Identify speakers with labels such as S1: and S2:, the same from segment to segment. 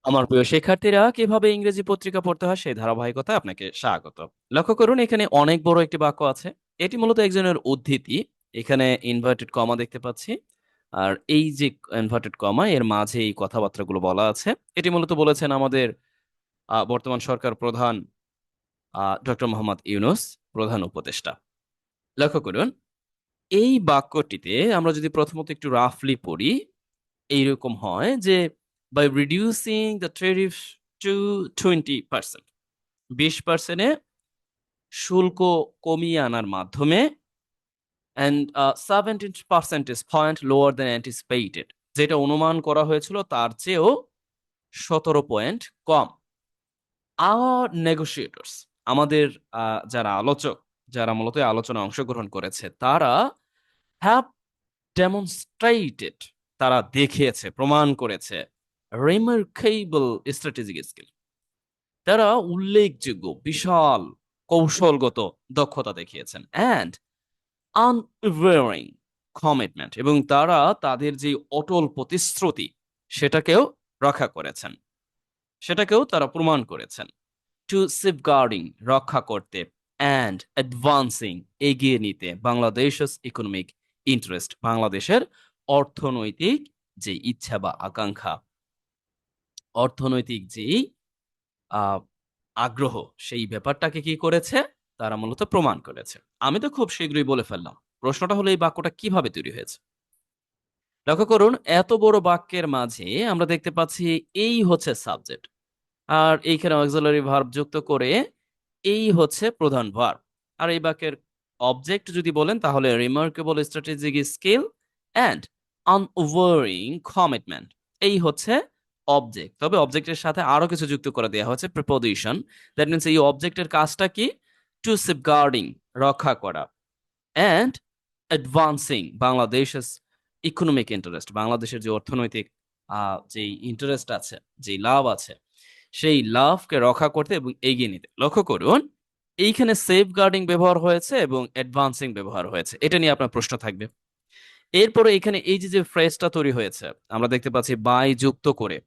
S1: আমার প্রিয় শিক্ষার্থীরা, কিভাবে ইংরেজি পত্রিকা পড়তে হয় সেই ধারাবাহিকতায় আপনাকে স্বাগত। লক্ষ্য করুন, এখানে অনেক বড় একটি বাক্য আছে। এটি মূলত একজনের উদ্ধৃতি। এখানে ইনভার্টেড কমা দেখতে পাচ্ছি। আর এই যে ইনভার্টেড কমা, এর মাঝে এই কথাবার্তাগুলো বলা আছে। এটি মূলত বলেছেন আমাদের বর্তমান সরকার প্রধান ডক্টর মোহাম্মদ ইউনূস, প্রধান উপদেষ্টা। লক্ষ্য করুন, এই বাক্যটিতে আমরা যদি প্রথমত একটু রাফলি পড়ি, এইরকম হয় যে by reducing the tariff to 20%, 20% শুল্ক কমিয়ে আনার মাধ্যমে, and 17 point lower than anticipated, যেটা অনুমান করা হয়েছিল তার চেয়েও 17 পয়েন্ট কম। আওয়ার নেগোসিয়েটর্স, আমাদের যারা আলোচক, যারা মূলত এই আলোচনায় অংশগ্রহণ করেছে, তারা হ্যাভ ডেমনস্ট্রেটেড, তারা দেখিয়েছে, প্রমাণ করেছে রিমার্কেবল স্ট্র্যাটেজিক স্কিল, তারা উল্লেখযোগ্য বিশাল কৌশলগত দক্ষতা দেখিয়েছেন, অ্যান্ড আনওয়ারিং কমিটমেন্ট, এবং তারা তাদের যে অটল প্রতিশ্রুতি সেটাকেও রক্ষা করেছেন, সেটাকেও তারা প্রমাণ করেছেন। টু সেফগার্ডিং, রক্ষা করতে, অ্যান্ড অ্যাডভান্সিং, এগিয়ে নিতে, বাংলাদেশের ইকোনমিক ইন্টারেস্ট, বাংলাদেশের অর্থনৈতিক যে ইচ্ছা বা আকাঙ্ক্ষা, অর্থনৈতিক যে আহ আগ্রহ, সেই ব্যাপারটাকে কি করেছে, তারা মূলত প্রমাণ করেছে। আমি তো খুব শীঘ্রই বলে ফেললাম। প্রশ্নটা হলো এই বাক্যটা কিভাবে তৈরি হয়েছে। লক্ষ্য করুন, এত বড় বাক্যের মাঝে আমরা দেখতে পাচ্ছি এই হচ্ছে সাবজেক্ট, আর এইখানে অক্সিলারি ভার্ব যুক্ত করে এই হচ্ছে প্রধান ভার্ব। আর এই বাক্যের অবজেক্ট যদি বলেন তাহলে remarkable strategic skill and unwavering commitment, এই হচ্ছে অবজেক্ট। তবে অবজেক্টের সাথে আরো কিছু যুক্ত করে দেওয়া হচ্ছে, প্রিপোজিশন। দ্যাট মিনস এই অবজেক্টের কাজটা কি? টু সেফগার্ডিং, রক্ষা করা, অ্যান্ড অ্যাডভান্সিং বাংলাদেশের ইকোনমিক ইন্টারেস্ট, বাংলাদেশের যে অর্থনৈতিক যে ইন্টারেস্ট আছে, যে লাভ আছে, সেই লাভকে রক্ষা করতে এবং এগিয়ে নিতে। লক্ষ্য করুন, এইখানে সেফ গার্ডিং ব্যবহার হয়েছে এবং অ্যাডভান্সিং ব্যবহার হয়েছে। এটা নিয়ে আপনার প্রশ্ন থাকবে। এরপরে এখানে এই যে যে ফ্রেজটা তৈরি হয়েছে, আমরা দেখতে পাচ্ছি বাই যুক্ত করে,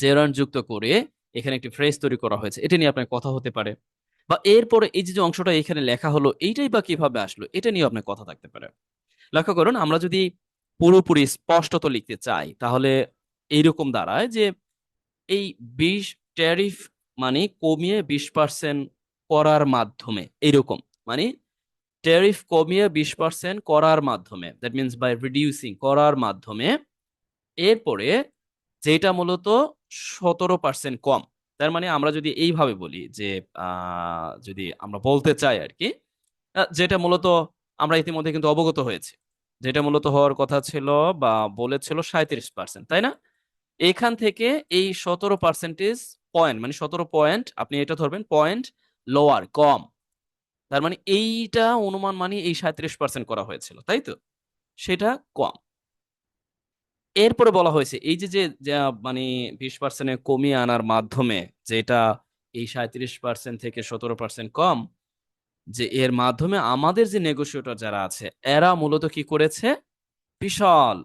S1: জেরান্ড যুক্ত করে এখানে একটি ফ্রেজ তৈরি করা হয়েছে। এটা নিয়ে আপনার কথা হতে পারে। বা এরপরে এই যে যে অংশটা এখানে লেখা হলো, এইটাই বা কিভাবে আসলো, এটা নিয়ে আপনার কথা থাকতে পারে। লক্ষ্য করুন, আমরা যদি পুরোপুরি স্পষ্টত লিখতে চাই তাহলে এইরকম দাঁড়ায় যে এই 20 ট্যারিফ মানে কমিয়ে 20% করার মাধ্যমে, এরকম মানে ট্যারিফ কমিয়ে 20% করার মাধ্যমে, দ্যাট মিনস বাই রিডিউসিং, করার মাধ্যমে। এরপরে যেটা মূলত 17% কম। তার মানে আমরা যদি এইভাবে বলি যে যদি আমরা বলতে চাই আর কি, যেটা মূলত আমরা ইতিমধ্যে কিন্তু অবগত হয়েছি, যেটা মূলত হওয়ার কথা ছিল বা বলেছিল 37%, তাই না? এখান থেকে এই 17% পয়েন্ট, মানে 17 পয়েন্ট, আপনি এটা ধরবেন পয়েন্ট লোয়ার, কম। তার মানে এইটা অনুমান মানে এই 37% করা হয়েছিল, তাই তো? সেটা কম। এরপরে বলা হয়েছে এই যে যে মানে 20% কমিয়ে আনার মাধ্যমে, যেটা এই 37% থেকে 17% কম, যে এর মাধ্যমে আমাদের যে নেগোসিয়েটর যারা আছে, এরা মূলত কি করেছে? বিশাল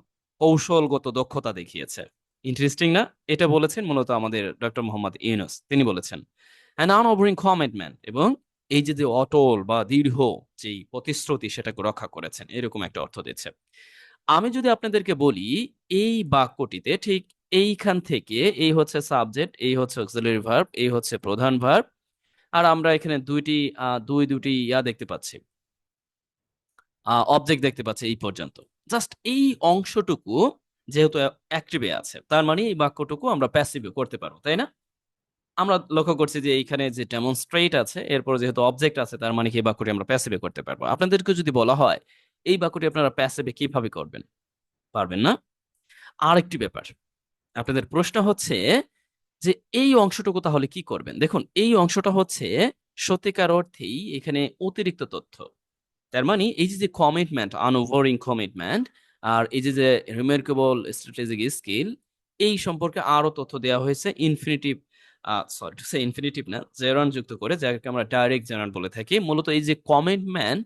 S1: কৌশলগত দক্ষতা দেখিয়েছে। ইন্টারেস্টিং না? এটা বলেছেন মূলত আমাদের ডক্টর মোহাম্মদ ইউনূস, তিনি বলেছেন। অ্যান আনওভারিং কমিটমেন্ট, এবং এই যে যে অটল বা দৃঢ় যেই প্রতিশ্রুতি, সেটাকে রক্ষা করেছেন, এরকম একটা অর্থ দিচ্ছে। আমি যদি আপনাদেরকে বলি, এই বাক্যটিতে ঠিক এইখান থেকে, এই হচ্ছে সাবজেক্ট, এই হচ্ছে অক্সিলারি ভার্ব, এই হচ্ছে প্রধান ভার্ব, আর আমরা এখানে দুটি দেখতে পাচ্ছি, অবজেক্ট দেখতে পাচ্ছি এই পর্যন্ত। জাস্ট এই অংশটুকু যেহেতু অ্যাক্টিভে আছে, তার মানে এই বাক্যটুকু আমরা প্যাসিভে করতে পারবো, তাই না? আমরা লক্ষ্য করছি যে এইখানে যে ডেমনস্ট্রেট আছে, এরপর যেহেতু অবজেক্ট আছে, তার মানে কি এই বাক্যটি আমরা প্যাসিভে করতে পারবো। আপনাদেরকে যদি বলা হয় এই বাক্যটি আপনারা প্যাসিভে কিভাবে করবেন, পারবেন না। আরেকটি ব্যাপার, আপনাদের প্রশ্ন হচ্ছে যে এই অংশটুকু তাহলে কি করবেন। দেখুন, এই অংশটা হচ্ছে সত্যিকার অর্থেই এখানে অতিরিক্ত তথ্য। তার মানে এই যে যে কমিটমেন্ট, আনওভারিং কমিটমেন্ট, আর এই যে যে রিমার্কেবল স্ট্র্যাটেজিক স্কিল, এই সম্পর্কে আরো তথ্য দেওয়া হয়েছে infinitive, sorry to say infinitive না, জেরন যুক্ত করে, যাকে আমরা ডাইরেক্ট জেরন বলে থাকি। মূলত এই যে কমিটমেন্ট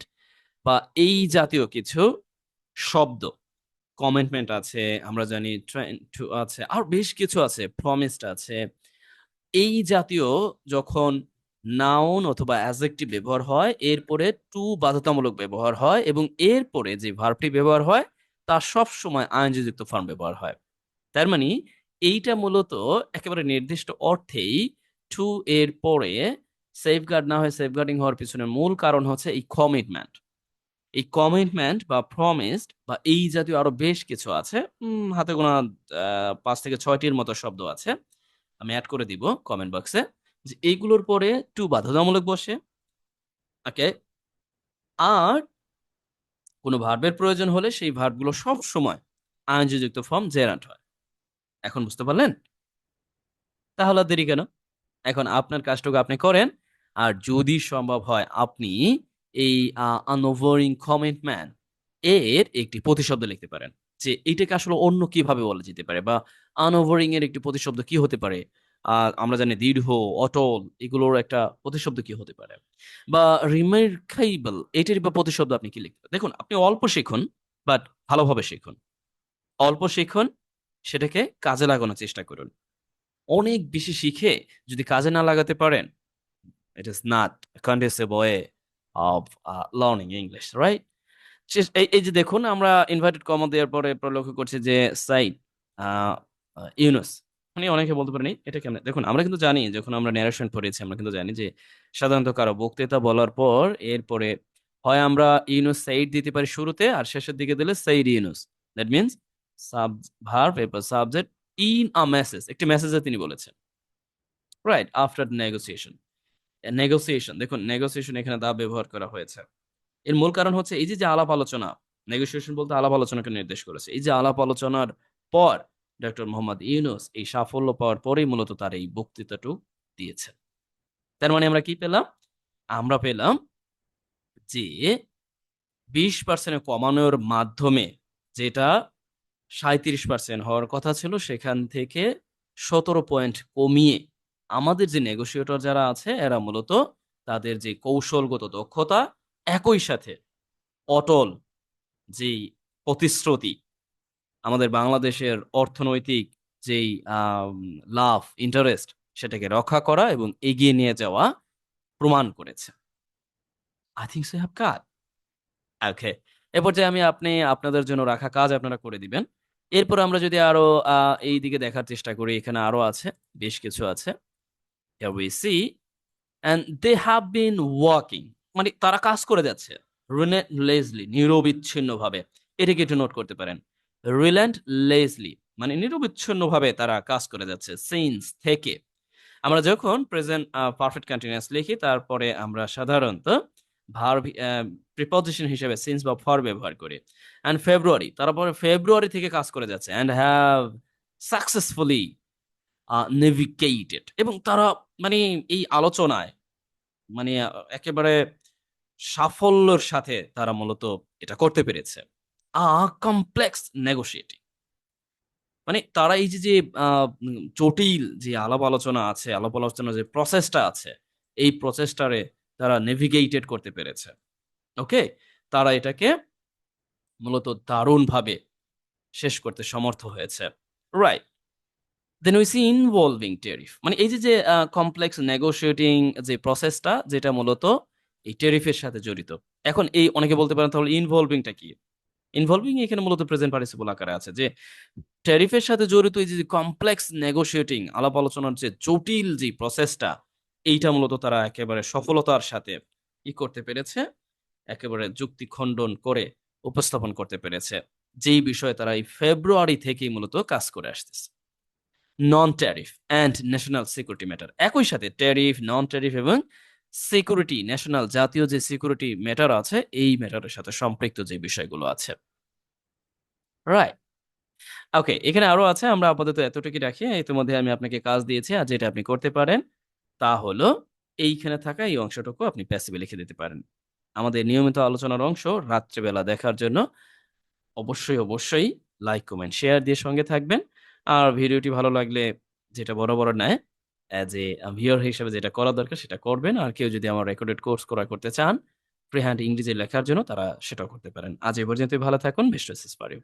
S1: বা এই জাতীয় কিছু শব্দ, কমিটমেন্ট আছে, আমরা জানি ট্রেন টু আছে, আর বেশ কিছু আছে, প্রমিসড আছে। এই জাতীয় যখন নাউন অথবা অ্যাডজেক্টিভ ব্যবহার হয়, এরপরে টু বাধ্যতামূলক ব্যবহার হয়, এবং এরপরে যে ভার্বটি ব্যবহার হয় তা সব সময় আইএনজি যুক্ত ফর্ম ব্যবহার হয়। তার মানে এইটা মূলত একেবারে নির্দিষ্ট অর্থেই টু এর পরে সেফগার্ড না হয়ে সেফগার্ডিং হওয়ার পিছনে মূল কারণ হচ্ছে এই কমিটমেন্ট। এই কমিটমেন্ট বা প্রমিসড বা এই জাতীয় আরো বেশ কিছু আছে, হাতে গোনা 5 থেকে 6টির মতো শব্দ আছে, আমি অ্যাড করে দিব কমেন্ট বক্সে, যে এইগুলোর পরে টু বাধ্যতামূলক বসে। ওকে। আর কোনো ভার্বের প্রয়োজন হলে সেই ভার্বগুলো সব সময় আইএনজি যুক্ত ফর্ম জেরান্ট হয়। এখন বুঝতে পারলেন? তাহলে আর দেরি কেন, এখন আপনার কাজটুকু আপনি করেন। আর যদি সম্ভব হয় আপনি এই আনওভারিং কমিটমেন্ট এর একটি প্রতিশব্দ লিখতে পারেন, যে এটাকে আসলে অন্য কিভাবে বলা যেতে পারে, বা আনওভারিং এর একটি প্রতিশব্দ কি হতে পারে। আমরা জানি দীর্ঘ, অটল, এগুলোর একটা প্রতিশব্দ কি হতে পারে, বা রিমার্কেবল এটার বা প্রতিশব্দ আপনি কি লিখতে পারেন। দেখুন, আপনি অল্প শিখুন, বাট ভালোভাবে শিখুন। অল্প শিখুন, সেটাকে কাজে লাগানোর চেষ্টা করুন। অনেক বেশি শিখে যদি কাজে না লাগাতে পারেন, it is not a conducive way of learning English, right? এই যে দেখুন, আমরা ইনভার্টেড কমা দেওয়ার পরে পরে লক্ষ্য করছি যে সাইদ আহ, ইউনুস, মানে অনেকে বলতে পারেনি এটা কেমন। দেখুন, আমরা কিন্তু জানি, যখন আমরা ন্যারেশন পড়েছি আমরা কিন্তু জানি যে সাধারণত কারো বক্তৃতা বলার পর এরপরে হয় আমরা ইউনুস সাইড দিতে পারি শুরুতে, আর শেষের দিকে দিলে side Yunus. That means sub verb এরপর সাবজেক্ট ইন আ মেসেজ, একটি মেসেজে তিনি বলেছেন, রাইট, আফটার নেগোসিয়েশন। নেগোসিয়েশন, দেখুন নেগোসিয়েশন এখানে দা ব্যবহার করা হয়েছে। এর মূল কারণ হচ্ছে এই যে যে আলাপ আলোচনা, নেগোসিয়েশন বলতে আলাপ আলোচনাকে নির্দেশ করেছে। এই যে আলাপ আলোচনার পর ডক্টর মোহাম্মদ ইউনুস এই সাফল্য পাওয়ার পরেই মূলত তার এই বক্তৃতাটুকু দিয়েছেন। তার মানে আমরা কি পেলাম? আমরা পেলাম যে 20% কমানোর মাধ্যমে, যেটা 37% হওয়ার কথা ছিল, সেখান থেকে 17 পয়েন্ট কমিয়ে আমাদের যে নেগোসিয়েটর যারা আছে এরা মূলত তাদের যে কৌশলগত দক্ষতা, একই সাথে অটল যেই প্রতিশ্রুতি, আমাদের বাংলাদেশের অর্থনৈতিক যেই লাভ, ইন্টারেস্ট, সেটাকে রক্ষা করা এবং এগিয়ে নিয়ে যাওয়া প্রমাণ করেছে। I think so have cut. ওকে। এরপর যে আমি আপনি আপনাদের জন্য রাখা কাজ আপনারা করে দিবেন। এরপর আমরা যদি আরো এই দিকে দেখার চেষ্টা করি, এখানে আরো আছে, বেশ কিছু আছে। Here we see and they have been working, মানে তারা কাজ করে যাচ্ছে relentlessly, নিরবিচ্ছিন্ন ভাবে। এটাকে একটু নোট করতে পারেন। relentlessly মানে নিরবিচ্ছিন্ন ভাবে তারা কাজ করে যাচ্ছে, সিন্স থেকে। আমরা যখন প্রেজেন্ট পারফেক্ট কন্টিনিউয়াস লিখি, তারপরে আমরা সাধারণত ভার্ব প্রিপজিশন হিসেবে সিন্স বা ফর ব্যবহার করি। এন্ড ফেব্রুয়ারি, তারপরে ফেব্রুয়ারি থেকে কাজ করে যাচ্ছে, এন্ড হ্যাভ সাকসেসফুলি নেভিগেটেড, এবং তারা মানে এই আলোচনায় মানে একেবারে সাফল্যের সাথে তারা মূলত এটা করতে পেরেছে। কমপ্লেক্স নেগোশিয়েটিং, মানে তারা এই যে যে জটিল যে আলাপ আলোচনা আছে, আলাপ আলোচনার যে প্রসেসটা আছে, এই প্রসেসটারে তারা নেভিগেটেড করতে পেরেছে। ওকে। তারা এটাকে মূলত দারুণভাবে শেষ করতে সমর্থ হয়েছে, right. Then we see involving tariff, মানে এই যে যে কমপ্লেক্স নেগোশিয়েটিং যে প্রসেসটা, যেটা মূলত এই টেরিফের সাথে জড়িত। এখন এই অনেকে বলতে পারেন তাহলে ইনভলভিংটা কি। ইনভলভিং এখানে মূলত প্রেজেন্ট পার্টিসিপল আকারে আছে, যে ট্যারিফের সাথে জড়িত এই যে কমপ্লেক্স নেগোশিয়েটিং আলাপ আলোচনার যে জটিল যে প্রসেসটা, এইটা মূলত তারা একেবারে সফলতার সাথে ই করতে পেরেছে, একেবারে যুক্তি খণ্ডন করে উপস্থাপন করতে পেরেছে, যেই বিষয়ে তারা এই ফেব্রুয়ারি থেকেই মূলত কাজ করে আসতেছে। নন tariff and national security matter, একই সাথে ট্যারিফ, নন ট্যারিফ এবং সিকিউরিটি, ন্যাশনাল জাতীয় যে সিকিউরিটি ম্যাটার আছে, এই ম্যাটারের সাথে সম্পৃক্ত যে বিষয়গুলো আছে, রাইট। ওকে, এখানে আরো আছে, আমরা আপাতত এতটুকু রাখি। ইতিমধ্যে আমি আপনাকে কাজ দিয়েছি, আর যেটা আপনি করতে পারেন তা হলো এইখানে থাকা এই অংশটুকু আপনি প্যাসিভে লিখে দিতে পারেন। আমাদের নিয়মিত আলোচনার অংশ রাত্রেবেলা দেখার জন্য অবশ্যই অবশ্যই লাইক, কমেন্ট, শেয়ার দিয়ে সঙ্গে থাকবেন। আর ভিডিওটি ভালো লাগলে, যেটা বড় বড় নেয়, অ্যাজ এ ভিউয়ার হিসেবে যেটা করা দরকার সেটা করবেন। আর কেউ যদি আমার রেকর্ডেড কোর্স করতে চান ফ্রি হ্যান্ড ইংরেজি লেখার জন্য, তারা সেটাও করতে পারেন। আজ এই পর্যন্তই, ভালো থাকুন, বেস্ট উইশেস ফর ইউ।